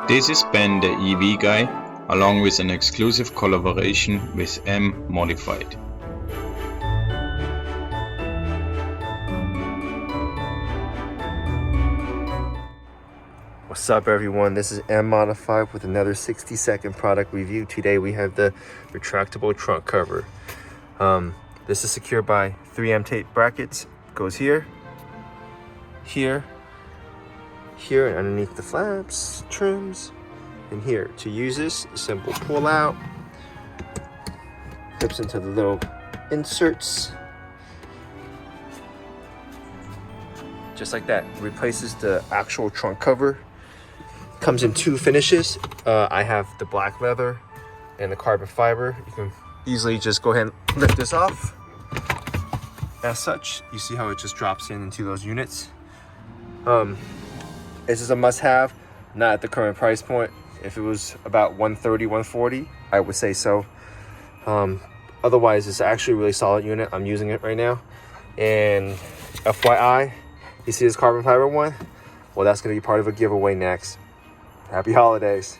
This is BentheEVguy, along with an exclusive collaboration with MModified. What's up everyone, this is MModified with another 60-second product review. Today we have the retractable trunk cover. This is secured by 3M tape brackets. Goes here, here, here, and underneath the flaps, trims, and here. To use this, simple pull out, clips into the little inserts. Just like that, replaces the actual trunk cover. Comes in two finishes. I have the black leather and the carbon fiber. You can easily just go ahead and lift this off. As such, you see how it just drops into those units. This is a must-have, not at the current price point. If it was about $130, $140, I would say so. Otherwise, it's actually a really solid unit. I'm using it right now. And FYI, you see this carbon fiber one? Well, that's gonna be part of a giveaway next. Happy holidays.